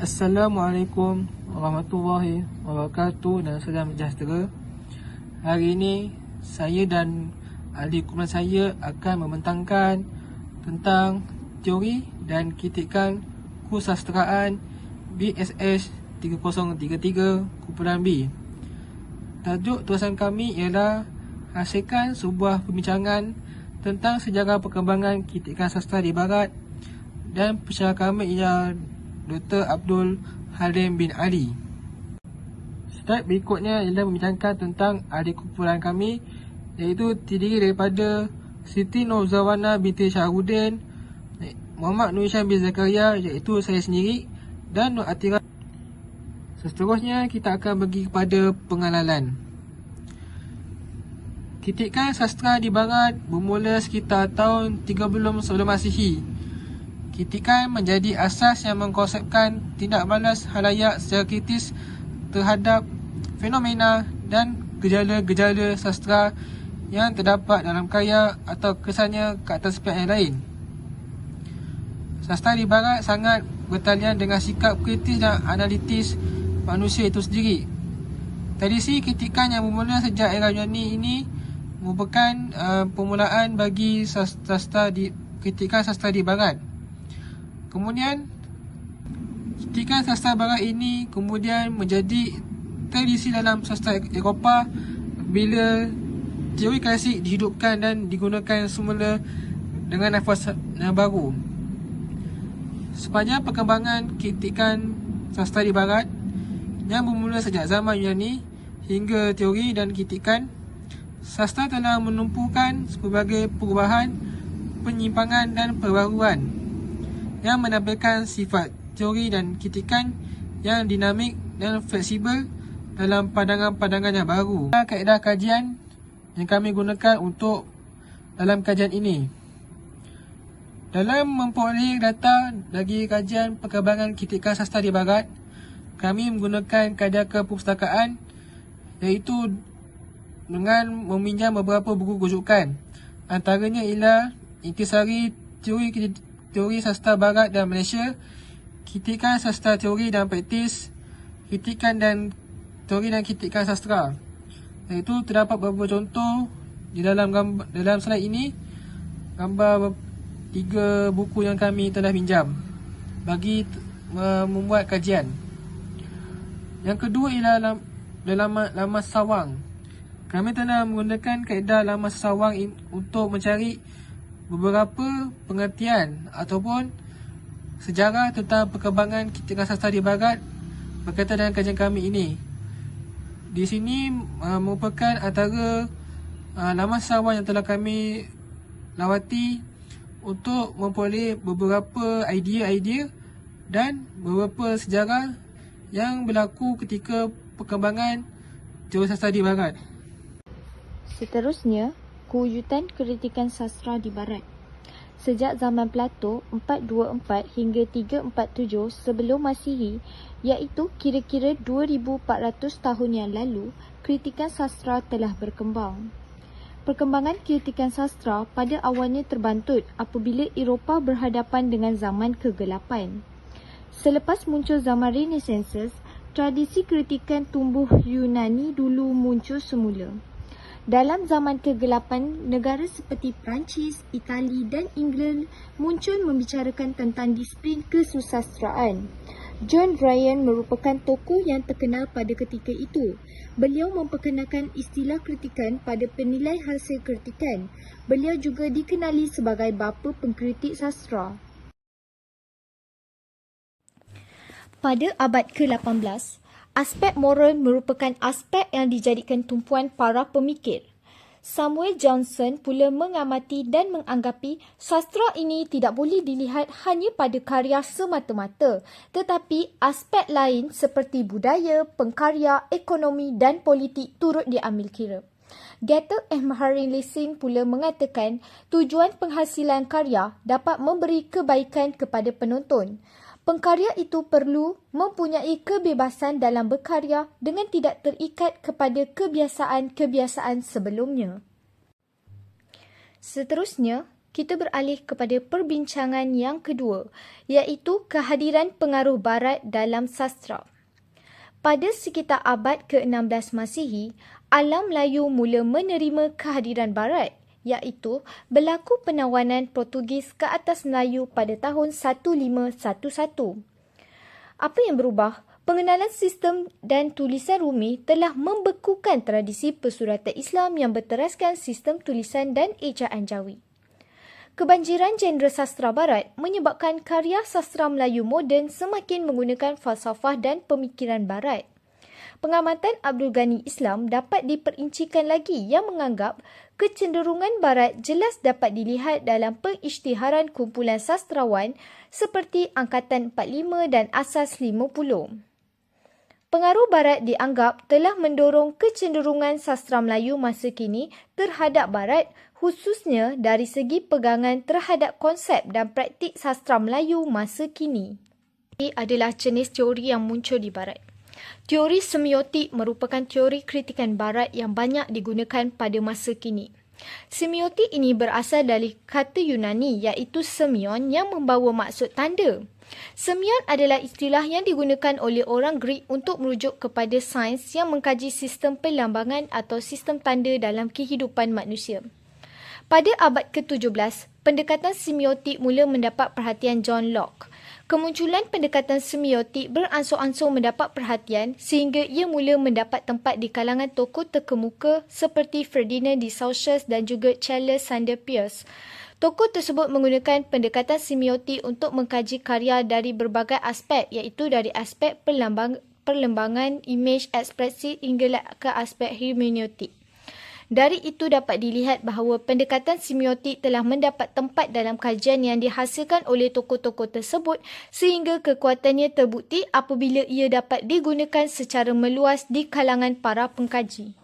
Assalamualaikum warahmatullahi wabarakatuh dan salam sejahtera. Hari ini saya dan ahli kumpulan saya akan membentangkan tentang teori dan kritikan kesusastraan BSS 3033 kumpulan B. Tajuk tulisan kami ialah hasilkan sebuah perbincangan tentang sejarah perkembangan kritikan sastra di Barat, dan pesyarah kami ialah Dr. Abdul Halim bin Ali. Slide berikutnya ialah membincangkan tentang ahli kumpulan kami, iaitu terdiri daripada Siti Nurzawana binti Syahrudin, Muhammad Nur Hisham bin Zakaria iaitu saya sendiri, dan Nur Atira. Seterusnya kita akan pergi kepada pengalalan. Kritikan sastra di Barat bermula sekitar tahun 30 sebelum Masihi. Kritikan menjadi asas yang mengkonsepkan tindak balas halayak secara kritis terhadap fenomena dan gejala-gejala sastra yang terdapat dalam karya atau kesannya ke atas pihak yang lain. Sastra di Barat sangat bertalian dengan sikap kritis dan analitis manusia itu sendiri. Tradisi kritikan yang bermula sejak era Yunani ini merupakan permulaan bagi kritikan sastra di Barat. Kemudian kritikan sastra Barat ini kemudian menjadi tradisi dalam sastra Eropah bila teori klasik dihidupkan dan digunakan semula dengan nafas yang baru. Sepanjang perkembangan kritikan sastra di Barat yang bermula sejak zaman Yunani hingga teori dan kritikan, sastra telah menumpukan pelbagai perubahan, penyimpangan dan perbaharuan yang menampilkan sifat teori dan kritikan yang dinamik dan fleksibel dalam pandangan-pandangan yang baru. Kaedah kajian yang kami gunakan untuk dalam kajian ini, dalam memperoleh data bagi kajian perkembangan kritikan sastra di Barat, kami menggunakan kaedah keperpustakaan, iaitu dengan meminjam beberapa buku rujukan. Antaranya ialah Intisari Teori Sastra Barat dan Malaysia, Kritikan Sastra Teori dan Praktis, Kritikan dan Teori dan Kritikan Sastra. Iaitu terdapat beberapa contoh di dalam slide ini, gambar 3 buku yang kami telah pinjam bagi membuat kajian. Yang kedua ialah laman sawang. Kami telah menggunakan kaedah laman sawang untuk mencari beberapa pengertian ataupun sejarah tentang perkembangan kritikan sastra di Barat berkaitan dengan kajian kami ini. Di sini merupakan antara laman sawang yang telah kami lawati untuk memperoleh beberapa idea-idea dan beberapa sejarah yang berlaku ketika perkembangan teori sastra di Barat. Seterusnya, kewujudan kritikan sastra di Barat. Sejak zaman Plato 424 hingga 347 sebelum Masihi, iaitu kira-kira 2400 tahun yang lalu, kritikan sastra telah berkembang. Perkembangan kritikan sastra pada awalnya terbantut apabila Eropah berhadapan dengan zaman kegelapan. Selepas muncul zaman Renaissance, tradisi kritikan tumbuh Yunani dulu muncul semula. Dalam zaman kegelapan, negara seperti Perancis, Itali dan England muncul membicarakan tentang disiplin kesusastraan. John Ryan merupakan tokoh yang terkenal pada ketika itu. Beliau memperkenalkan istilah kritikan pada penilai hasil kritikan. Beliau juga dikenali sebagai bapa pengkritik sastra. Pada abad ke-18, aspek moral merupakan aspek yang dijadikan tumpuan para pemikir. Samuel Johnson pula mengamati dan menganggapi sastra ini tidak boleh dilihat hanya pada karya semata-mata, tetapi aspek lain seperti budaya, pengkarya, ekonomi dan politik turut diambil kira. Gator M. Haring Lessing pula mengatakan tujuan penghasilan karya dapat memberi kebaikan kepada penonton. Pengkarya itu perlu mempunyai kebebasan dalam berkarya dengan tidak terikat kepada kebiasaan-kebiasaan sebelumnya. Seterusnya, kita beralih kepada perbincangan yang kedua, iaitu kehadiran pengaruh Barat dalam sastra. Pada sekitar abad ke-16 Masihi, alam Melayu mula menerima kehadiran Barat, iaitu berlaku penawanan Portugis ke atas Melayu pada tahun 1511. Apa yang berubah? Pengenalan sistem dan tulisan Rumi telah membekukan tradisi persuratan Islam yang berteraskan sistem tulisan dan ejaan Jawi. Kebanjiran genre sastra Barat menyebabkan karya sastra Melayu moden semakin menggunakan falsafah dan pemikiran Barat. Pengamatan Abdul Ghani Islam dapat diperincikan lagi yang menganggap kecenderungan Barat jelas dapat dilihat dalam pengisytiharan kumpulan sastrawan seperti Angkatan 45 dan Asas 50. Pengaruh Barat dianggap telah mendorong kecenderungan sastra Melayu masa kini terhadap Barat, khususnya dari segi pegangan terhadap konsep dan praktik sastra Melayu masa kini. Ini adalah jenis teori yang muncul di Barat. Teori semiotik merupakan teori kritikan Barat yang banyak digunakan pada masa kini. Semiotik ini berasal dari kata Yunani iaitu semion yang membawa maksud tanda. Semion adalah istilah yang digunakan oleh orang Greek untuk merujuk kepada sains yang mengkaji sistem perlambangan atau sistem tanda dalam kehidupan manusia. Pada abad ke-17, pendekatan semiotik mula mendapat perhatian John Locke. Kemunculan pendekatan semiotik beransur-ansur mendapat perhatian sehingga ia mula mendapat tempat di kalangan tokoh terkemuka seperti Ferdinand de Saussure dan juga Charles Sanders Peirce. Tokoh tersebut menggunakan pendekatan semiotik untuk mengkaji karya dari berbagai aspek iaitu dari aspek perlembangan, imej, ekspresi hingga ke aspek hermeneutik. Dari itu dapat dilihat bahawa pendekatan semiotik telah mendapat tempat dalam kajian yang dihasilkan oleh tokoh-tokoh tersebut sehingga kekuatannya terbukti apabila ia dapat digunakan secara meluas di kalangan para pengkaji.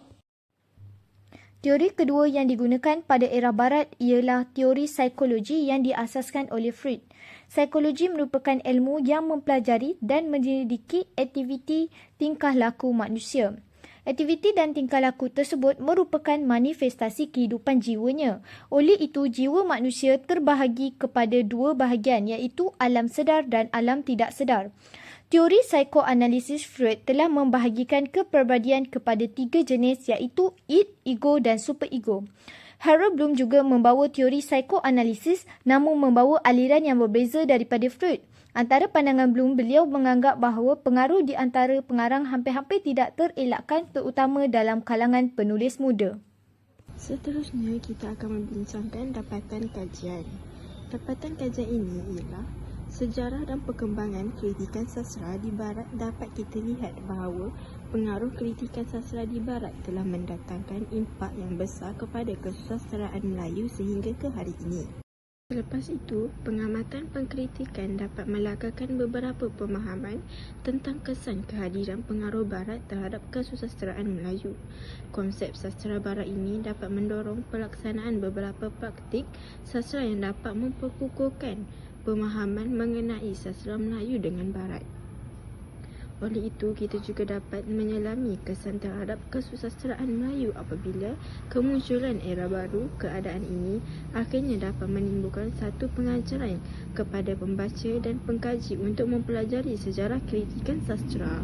Teori kedua yang digunakan pada era Barat ialah teori psikologi yang diasaskan oleh Freud. Psikologi merupakan ilmu yang mempelajari dan menyelidiki aktiviti tingkah laku manusia. Aktiviti dan tingkah laku tersebut merupakan manifestasi kehidupan jiwanya. Oleh itu, jiwa manusia terbahagi kepada dua bahagian iaitu alam sedar dan alam tidak sedar. Teori psikoanalisis Freud telah membahagikan kepribadian kepada tiga jenis iaitu id, ego dan superego. Harold Bloom juga membawa teori psikoanalisis namun membawa aliran yang berbeza daripada Freud. Antara pandangan Bloom, beliau menganggap bahawa pengaruh di antara pengarang hampir-hampir tidak terelakkan terutama dalam kalangan penulis muda. Seterusnya kita akan membincangkan dapatan kajian. Dapatan kajian ini ialah sejarah dan perkembangan kritikan sastra di Barat. Dapat kita lihat bahawa pengaruh kritikan sastra di Barat telah mendatangkan impak yang besar kepada kesusastraan Melayu sehingga ke hari ini. Selepas itu, pengamatan pengkritikan dapat melagakan beberapa pemahaman tentang kesan kehadiran pengaruh Barat terhadap kesusastraan Melayu. Konsep sastra Barat ini dapat mendorong pelaksanaan beberapa praktik sastra yang dapat memperkukuhkan pemahaman mengenai sastra Melayu dengan Barat. Oleh itu, kita juga dapat menyelami kesan terhadap kesusastraan Melayu apabila kemunculan era baru. Keadaan ini akhirnya dapat menimbulkan satu pengajaran kepada pembaca dan pengkaji untuk mempelajari sejarah kritikan sastra.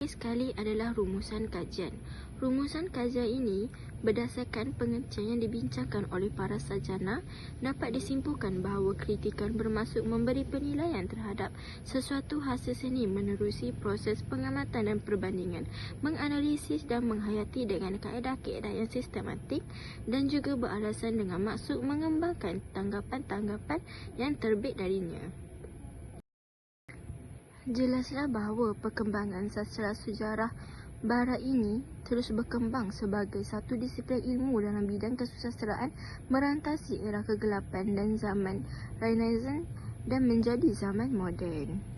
Sekali adalah rumusan kajian. Rumusan kajian ini berdasarkan pengertian yang dibincangkan oleh para sarjana dapat disimpulkan bahawa kritikan bermaksud memberi penilaian terhadap sesuatu hasil seni menerusi proses pengamatan dan perbandingan, menganalisis dan menghayati dengan kaedah-kaedah yang sistematik dan juga beralasan dengan maksud mengembangkan tanggapan-tanggapan yang terbit darinya. Jelaslah bahawa perkembangan sastra sejarah Barat ini terus berkembang sebagai satu disiplin ilmu dalam bidang kesusastraan merantasi era kegelapan dan zaman Renaissance dan menjadi zaman moden.